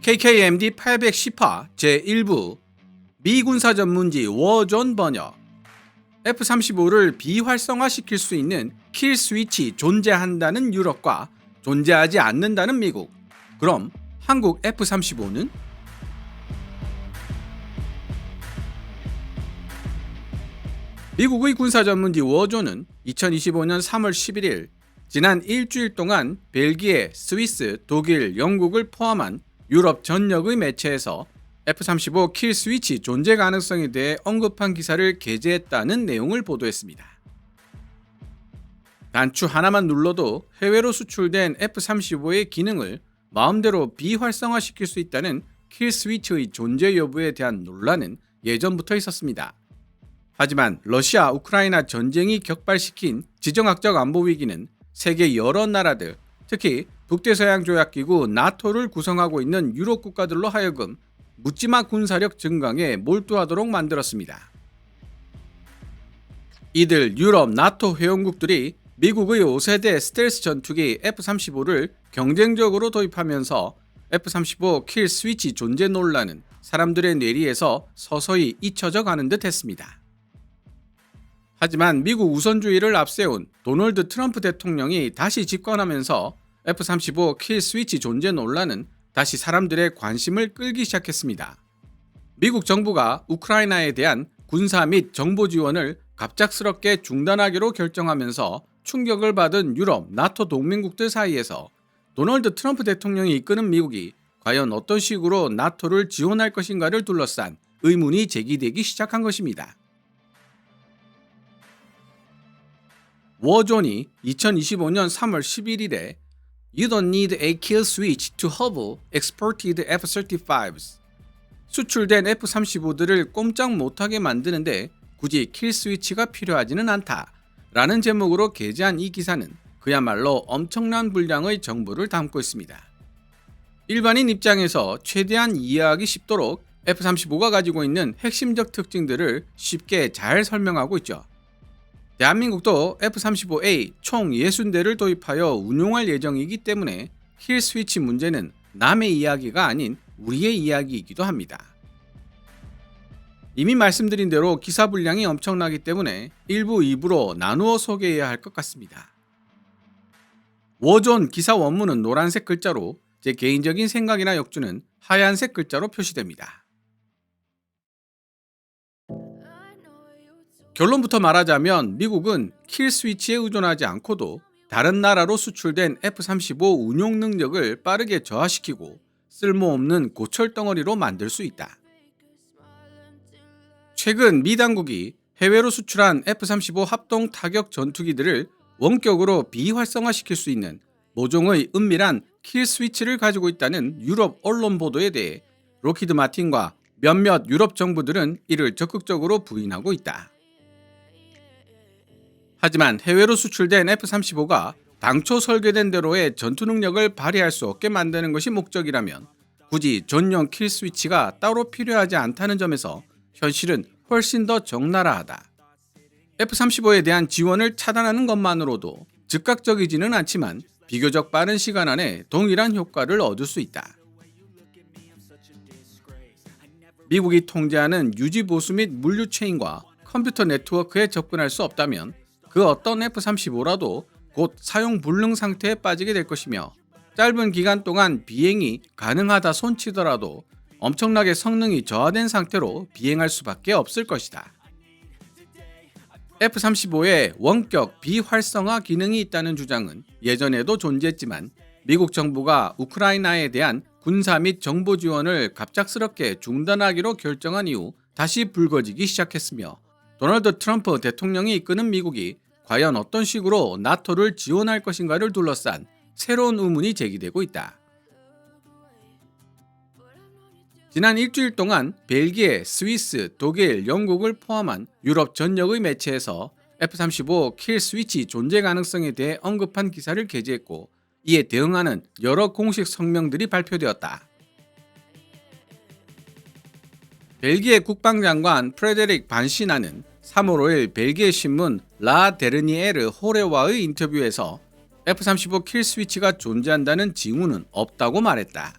KKMD 810화 제1부 미군사 전문지 워존 번역. F-35를 비활성화시킬 수 있는 킬 스위치 존재한다는 유럽과 존재하지 않는다는 미국. 그럼 한국 F-35는? 미국의 군사 전문지 워존은 2025년 3월 11일 지난 일주일 동안 벨기에, 스위스, 독일, 영국을 포함한 유럽 전역의 매체에서 F-35 킬 스위치 존재 가능성에 대해 언급한 기사를 게재했다는 내용을 보도했습니다. 단추 하나만 눌러도 해외로 수출된 F-35의 기능을 마음대로 비활성화시킬 수 있다는 킬 스위치의 존재 여부에 대한 논란은 예전부터 있었습니다. 하지만 러시아, 우크라이나 전쟁이 격발시킨 지정학적 안보 위기는 세계 여러 나라들, 특히 북대서양조약기구 나토를 구성하고 있는 유럽 국가들로 하여금 묻지마 군사력 증강에 몰두하도록 만들었습니다. 이들 유럽 나토 회원국들이 미국의 5세대 스텔스 전투기 F-35를 경쟁적으로 도입하면서 F-35 킬 스위치 존재 논란은 사람들의 뇌리에서 서서히 잊혀져 가는 듯 했습니다. 하지만 미국 우선주의를 앞세운 도널드 트럼프 대통령이 다시 집권하면서 F-35 킬 스위치 존재 논란은 다시 사람들의 관심을 끌기 시작했습니다. 미국 정부가 우크라이나에 대한 군사 및 정보 지원을 갑작스럽게 중단하기로 결정하면서 충격을 받은 유럽, 나토 동맹국들 사이에서 도널드 트럼프 대통령이 이끄는 미국이 과연 어떤 식으로 나토를 지원할 것인가를 둘러싼 의문이 제기되기 시작한 것입니다. 워존이 2025년 3월 11일에 You don't need a kill switch to hobble exported F-35s. 수출된 F-35들을 꼼짝 못하게 만드는데 굳이 킬 스위치가 필요하지는 않다 라는 제목으로 게재한 이 기사는 그야말로 엄청난 분량의 정보를 담고 있습니다. 일반인 입장에서 최대한 이해하기 쉽도록 F-35가 가지고 있는 핵심적 특징들을 쉽게 잘 설명하고 있죠. 대한민국도 F-35A 총 60대를 도입하여 운용할 예정이기 때문에 킬 스위치 문제는 남의 이야기가 아닌 우리의 이야기이기도 합니다. 이미 말씀드린 대로 기사 분량이 엄청나기 때문에 1부, 2부로 나누어 소개해야 할 것 같습니다. 워존 기사 원문은 노란색 글자로, 제 개인적인 생각이나 역주는 하얀색 글자로 표시됩니다. 결론부터 말하자면 미국은 킬 스위치에 의존하지 않고도 다른 나라로 수출된 F-35 운용 능력을 빠르게 저하시키고 쓸모없는 고철덩어리로 만들 수 있다. 최근 미 당국이 해외로 수출한 F-35 합동 타격 전투기들을 원격으로 비활성화시킬 수 있는 모종의 은밀한 킬 스위치를 가지고 있다는 유럽 언론 보도에 대해 록히드 마틴과 몇몇 유럽 정부들은 이를 적극적으로 부인하고 있다. 하지만 해외로 수출된 F-35가 당초 설계된 대로의 전투 능력을 발휘할 수 없게 만드는 것이 목적이라면 굳이 전용 킬 스위치가 따로 필요하지 않다는 점에서 현실은 훨씬 더 적나라하다. F-35에 대한 지원을 차단하는 것만으로도 즉각적이지는 않지만 비교적 빠른 시간 안에 동일한 효과를 얻을 수 있다. 미국이 통제하는 유지보수 및 물류 체인과 컴퓨터 네트워크에 접근할 수 없다면 그 어떤 F-35라도 곧 사용 불능 상태에 빠지게 될 것이며 짧은 기간 동안 비행이 가능하다 손치더라도 엄청나게 성능이 저하된 상태로 비행할 수밖에 없을 것이다. F-35에 원격 비활성화 기능이 있다는 주장은 예전에도 존재했지만 미국 정부가 우크라이나에 대한 군사 및 정보 지원을 갑작스럽게 중단하기로 결정한 이후 다시 불거지기 시작했으며 도널드 트럼프 대통령이 이끄는 미국이 과연 어떤 식으로 나토를 지원할 것인가를 둘러싼 새로운 의문이 제기되고 있다. 지난 일주일 동안 벨기에, 스위스, 독일, 영국을 포함한 유럽 전역의 매체에서 F-35 킬 스위치 존재 가능성에 대해 언급한 기사를 게재했고 이에 대응하는 여러 공식 성명들이 발표되었다. 벨기에 국방장관 프레데릭 반시나는 3월 5일 벨기에 신문 라 데르니에르 호레와의 인터뷰에서 F-35 킬 스위치가 존재한다는 징후는 없다고 말했다.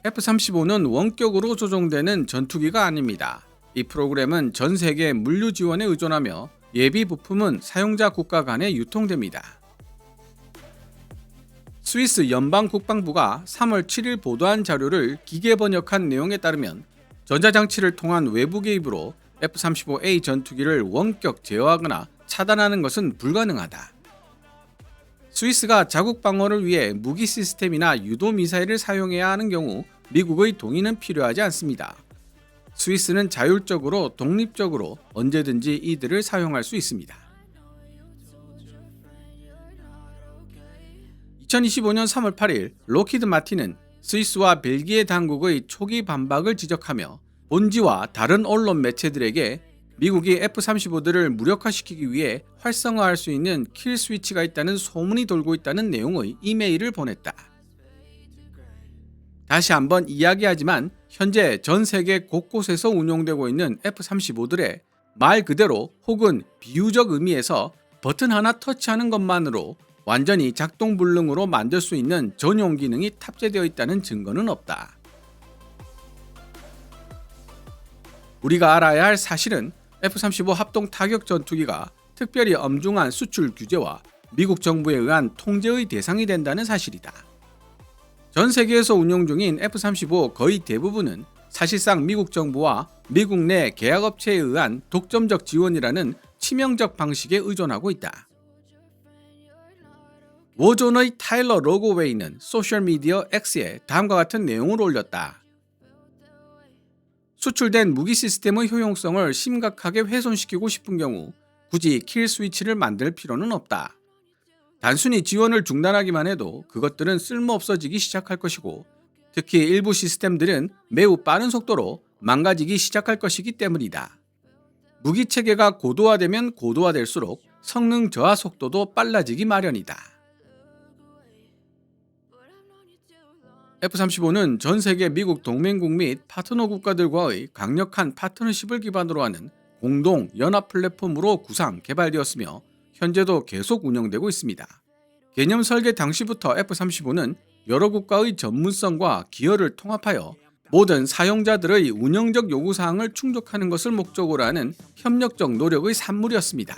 F-35는 원격으로 조종되는 전투기가 아닙니다. 이 프로그램은 전 세계 물류 지원에 의존하며 예비 부품은 사용자 국가 간에 유통됩니다. 스위스 연방국방부가 3월 7일 보도한 자료를 기계 번역한 내용에 따르면 전자장치를 통한 외부 개입으로 F-35A 전투기를 원격 제어하거나 차단하는 것은 불가능하다. 스위스가 자국 방어를 위해 무기 시스템이나 유도 미사일을 사용해야 하는 경우 미국의 동의는 필요하지 않습니다. 스위스는 자율적으로 독립적으로 언제든지 이들을 사용할 수 있습니다. 2025년 3월 8일 록히드 마틴은 스위스와 벨기에 당국의 초기 반박을 지적하며 본지와 다른 언론 매체들에게 미국이 F-35들을 무력화시키기 위해 활성화할 수 있는 킬 스위치가 있다는 소문이 돌고 있다는 내용의 이메일을 보냈다. 다시 한번 이야기하지만 현재 전 세계 곳곳에서 운용되고 있는 F-35들의 말 그대로 혹은 비유적 의미에서 버튼 하나 터치하는 것만으로 완전히 작동불능으로 만들 수 있는 전용 기능이 탑재되어 있다는 증거는 없다. 우리가 알아야 할 사실은 F-35 합동 타격 전투기가 특별히 엄중한 수출 규제와 미국 정부에 의한 통제의 대상이 된다는 사실이다. 전 세계에서 운용 중인 F-35 거의 대부분은 사실상 미국 정부와 미국 내 계약업체에 의한 독점적 지원이라는 치명적 방식에 의존하고 있다. 워존의 타일러 로고웨이는 소셜미디어 X에 다음과 같은 내용을 올렸다. 수출된 무기 시스템의 효용성을 심각하게 훼손시키고 싶은 경우 굳이 킬 스위치를 만들 필요는 없다. 단순히 지원을 중단하기만 해도 그것들은 쓸모없어지기 시작할 것이고 특히 일부 시스템들은 매우 빠른 속도로 망가지기 시작할 것이기 때문이다. 무기 체계가 고도화되면 고도화될수록 성능 저하 속도도 빨라지기 마련이다. F-35는 전 세계 미국 동맹국 및 파트너 국가들과의 강력한 파트너십을 기반으로 하는 공동 연합 플랫폼으로 구상, 개발되었으며 현재도 계속 운영되고 있습니다. 개념 설계 당시부터 F-35는 여러 국가의 전문성과 기여를 통합하여 모든 사용자들의 운영적 요구사항을 충족하는 것을 목적으로 하는 협력적 노력의 산물이었습니다.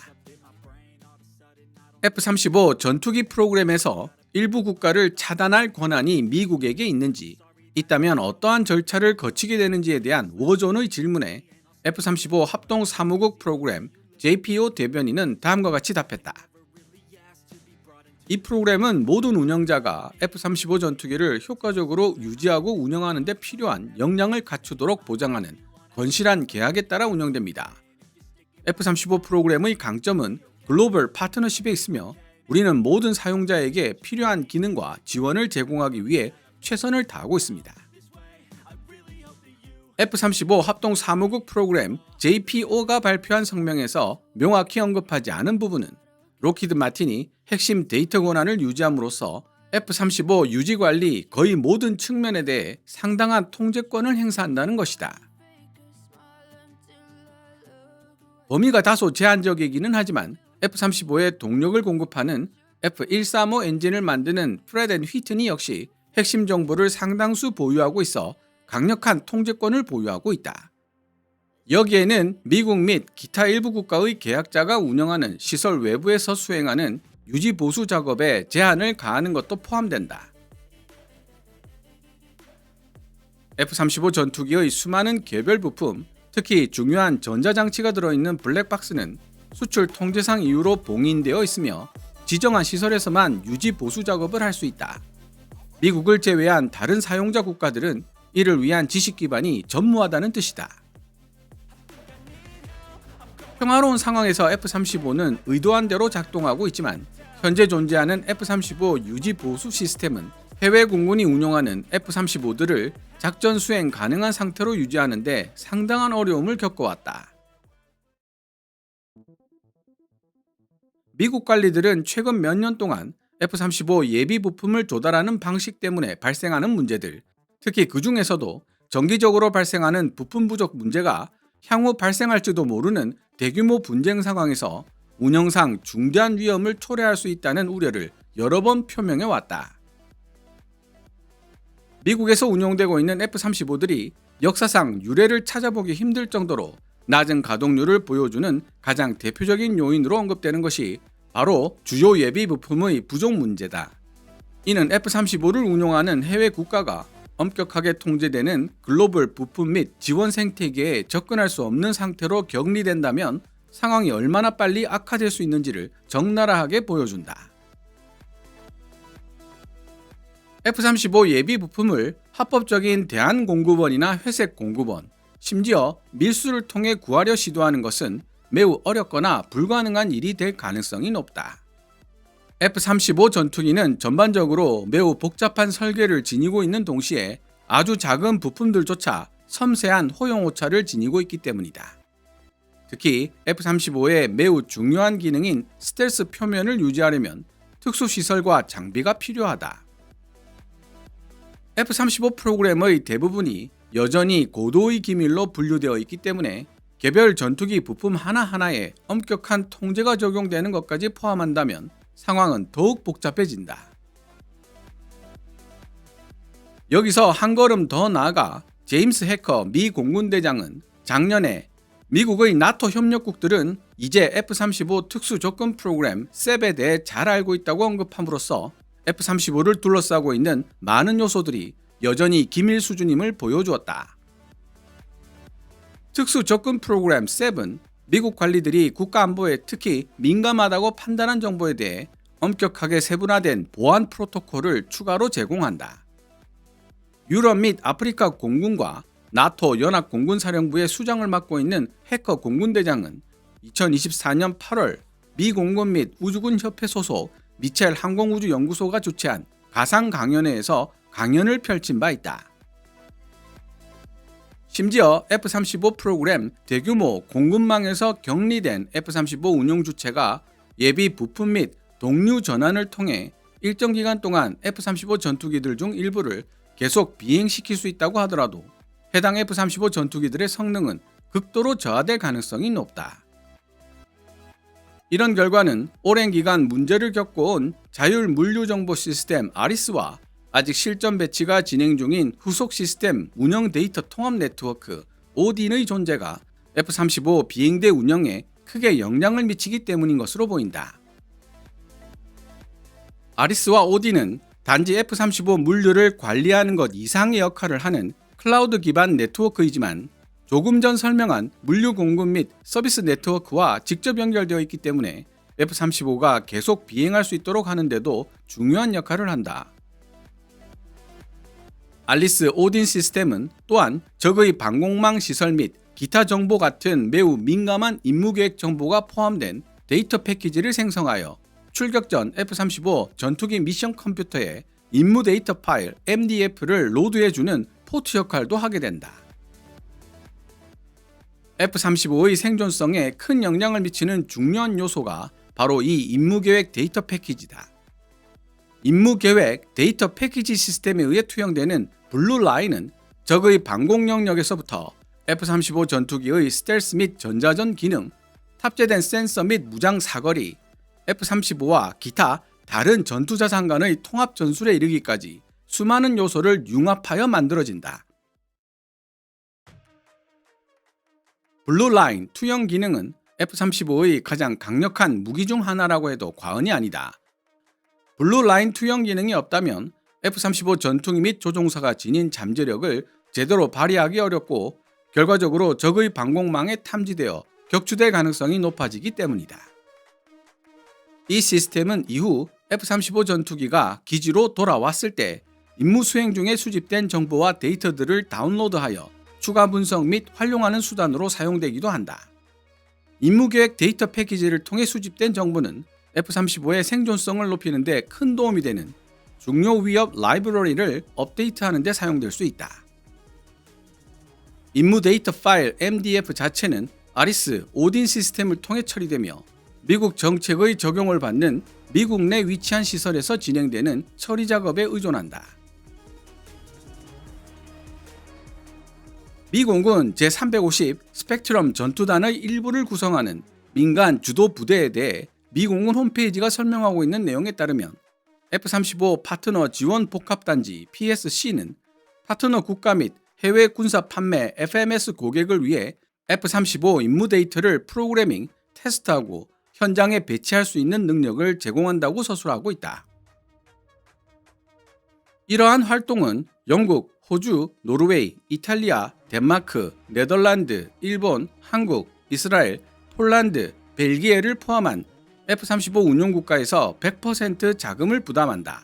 F-35 전투기 프로그램에서 일부 국가를 차단할 권한이 미국에게 있는지, 있다면 어떠한 절차를 거치게 되는지에 대한 워존의 질문에 F-35 합동 사무국 프로그램 JPO 대변인은 다음과 같이 답했다. 이 프로그램은 모든 운영자가 F-35 전투기를 효과적으로 유지하고 운영하는 데 필요한 역량을 갖추도록 보장하는 건실한 계약에 따라 운영됩니다. F-35 프로그램의 강점은 글로벌 파트너십에 있으며 우리는 모든 사용자에게 필요한 기능과 지원을 제공하기 위해 최선을 다하고 있습니다. F-35 합동 사무국 프로그램 JPO가 발표한 성명에서 명확히 언급하지 않은 부분은 록히드 마틴이 핵심 데이터 권한을 유지함으로써 F-35 유지관리 거의 모든 측면에 대해 상당한 통제권을 행사한다는 것이다. 범위가 다소 제한적이기는 하지만 F-35에 동력을 공급하는 F-135 엔진을 만드는 프렛 앤 휘트니 역시 핵심 정보를 상당수 보유하고 있어 강력한 통제권을 보유하고 있다. 여기에는 미국 및 기타 일부 국가의 계약자가 운영하는 시설 외부에서 수행하는 유지 보수 작업에 제한을 가하는 것도 포함된다. F-35 전투기의 수많은 개별 부품, 특히 중요한 전자장치가 들어있는 블랙박스는 수출 통제상 이유로 봉인되어 있으며 지정한 시설에서만 유지 보수 작업을 할 수 있다. 미국을 제외한 다른 사용자 국가들은 이를 위한 지식 기반이 전무하다는 뜻이다. 평화로운 상황에서 F-35는 의도한 대로 작동하고 있지만 현재 존재하는 F-35 유지 보수 시스템은 해외 공군이 운용하는 F-35들을 작전 수행 가능한 상태로 유지하는 데 상당한 어려움을 겪어왔다. 미국 관리들은 최근 몇 년 동안 F-35 예비 부품을 조달하는 방식 때문에 발생하는 문제들, 특히 그 중에서도 정기적으로 발생하는 부품 부족 문제가 향후 발생할지도 모르는 대규모 분쟁 상황에서 운영상 중대한 위험을 초래할 수 있다는 우려를 여러 번 표명해 왔다. 미국에서 운용되고 있는 F-35들이 역사상 유례를 찾아보기 힘들 정도로 낮은 가동률을 보여주는 가장 대표적인 요인으로 언급되는 것이 바로 주요 예비 부품의 부족 문제다. 이는 F-35를 운용하는 해외 국가가 엄격하게 통제되는 글로벌 부품 및 지원 생태계에 접근할 수 없는 상태로 격리된다면 상황이 얼마나 빨리 악화될 수 있는지를 적나라하게 보여준다. F-35 예비 부품을 합법적인 대한공급원이나 회색 공급원, 심지어 밀수를 통해 구하려 시도하는 것은 매우 어렵거나 불가능한 일이 될 가능성이 높다. F-35 전투기는 전반적으로 매우 복잡한 설계를 지니고 있는 동시에 아주 작은 부품들조차 섬세한 호용오차를 지니고 있기 때문이다. 특히 F-35의 매우 중요한 기능인 스텔스 표면을 유지하려면 특수시설과 장비가 필요하다. F-35 프로그램의 대부분이 여전히 고도의 기밀로 분류되어 있기 때문에 개별 전투기 부품 하나하나에 엄격한 통제가 적용되는 것까지 포함한다면 상황은 더욱 복잡해진다. 여기서 한 걸음 더 나아가 제임스 해커 미 공군대장은 작년에 미국의 나토 협력국들은 이제 F-35 특수조건 프로그램 SEP에 대해 잘 알고 있다고 언급함으로써 F-35를 둘러싸고 있는 많은 요소들이 여전히 기밀 수준임을 보여주었다. 특수접근 프로그램 SEP은 미국 관리들이 국가안보에 특히 민감하다고 판단한 정보에 대해 엄격하게 세분화된 보안 프로토콜을 추가로 제공한다. 유럽 및 아프리카 공군과 나토 연합공군사령부의 수장을 맡고 있는 해커 공군대장은 2024년 8월 미 공군 및 우주군 협회 소속 미첼 항공우주연구소가 주최한 가상 강연회에서 강연을 펼친 바 있다. 심지어 F-35 프로그램 대규모 공군망에서 격리된 F-35 운용 주체가 예비 부품 및 동류 전환을 통해 일정 기간 동안 F-35 전투기들 중 일부를 계속 비행시킬 수 있다고 하더라도 해당 F-35 전투기들의 성능은 극도로 저하될 가능성이 높다. 이런 결과는 오랜 기간 문제를 겪어온 자율 물류 정보 시스템 아리스와 아직 실전 배치가 진행 중인 후속 시스템 운영 데이터 통합 네트워크 ODIN의 존재가 F-35 비행대 운영에 크게 영향을 미치기 때문인 것으로 보인다. 아리스와 ODIN은 단지 F-35 물류를 관리하는 것 이상의 역할을 하는 클라우드 기반 네트워크이지만 조금 전 설명한 물류 공급 및 서비스 네트워크와 직접 연결되어 있기 때문에 F-35가 계속 비행할 수 있도록 하는 데도 중요한 역할을 한다. 알리스 오딘 시스템은 또한 적의 방공망 시설 및 기타 정보 같은 매우 민감한 임무계획 정보가 포함된 데이터 패키지를 생성하여 출격 전 F-35 전투기 미션 컴퓨터에 임무 데이터 파일 MDF를 로드해주는 포트 역할도 하게 된다. F-35의 생존성에 큰 영향을 미치는 중요한 요소가 바로 이 임무계획 데이터 패키지다. 임무계획 데이터 패키지 시스템에 의해 투영되는 블루라인은 적의 방공 영역에서부터 F-35 전투기의 스텔스 및 전자전 기능, 탑재된 센서 및 무장 사거리, F-35와 기타 다른 전투자산 간의 통합 전술에 이르기까지 수많은 요소를 융합하여 만들어진다. 블루라인 투영 기능은 F-35의 가장 강력한 무기 중 하나라고 해도 과언이 아니다. 블루라인 투영 기능이 없다면 F-35 전투기 및 조종사가 지닌 잠재력을 제대로 발휘하기 어렵고 결과적으로 적의 방공망에 탐지되어 격추될 가능성이 높아지기 때문이다. 이 시스템은 이후 F-35 전투기가 기지로 돌아왔을 때 임무 수행 중에 수집된 정보와 데이터들을 다운로드하여 추가 분석 및 활용하는 수단으로 사용되기도 한다. 임무계획 데이터 패키지를 통해 수집된 정보는 F-35의 생존성을 높이는 데 큰 도움이 되는 중요 위협 라이브러리를 업데이트하는 데 사용될 수 있다. 임무 데이터 파일 MDF 자체는 아리스 오딘 시스템을 통해 처리되며 미국 정책의 적용을 받는 미국 내 위치한 시설에서 진행되는 처리 작업에 의존한다. 미 공군 제350 스펙트럼 전투단의 일부를 구성하는 민간 주도 부대에 대해 미 공군 홈페이지가 설명하고 있는 내용에 따르면 F-35 파트너 지원 복합단지 PSC는 파트너 국가 및 해외 군사 판매 FMS 고객을 위해 F-35 임무 데이터를 프로그래밍, 테스트하고 현장에 배치할 수 있는 능력을 제공한다고 서술하고 있다. 이러한 활동은 영국, 호주, 노르웨이, 이탈리아, 덴마크, 네덜란드, 일본, 한국, 이스라엘, 폴란드, 벨기에를 포함한 F-35 운용 국가에서 100% 자금을 부담한다.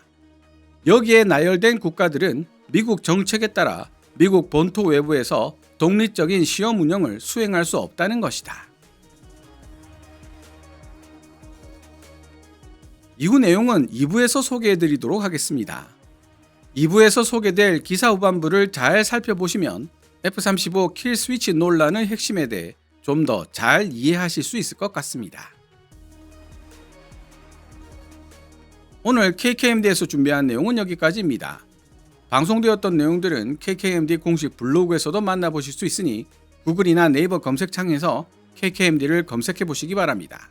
여기에 나열된 국가들은 미국 정책에 따라 미국 본토 외부에서 독립적인 시험 운영을 수행할 수 없다는 것이다. 이후 내용은 2부에서 소개해드리도록 하겠습니다. 2부에서 소개될 기사 후반부를 잘 살펴보시면 F-35 킬 스위치 논란의 핵심에 대해 좀 더 잘 이해하실 수 있을 것 같습니다. 오늘 KKMD에서 준비한 내용은 여기까지입니다. 방송되었던 내용들은 KKMD 공식 블로그에서도 만나보실 수 있으니 구글이나 네이버 검색창에서 KKMD를 검색해 보시기 바랍니다.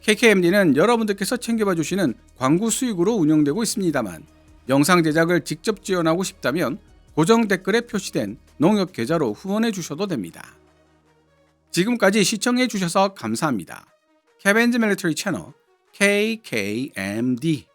KKMD는 여러분들께서 챙겨봐 주시는 광고 수익으로 운영되고 있습니다만 영상 제작을 직접 지원하고 싶다면 고정 댓글에 표시된 농협 계좌로 후원해 주셔도 됩니다. 지금까지 시청해 주셔서 감사합니다. 케빈즈 밀리터리 채널 KKMD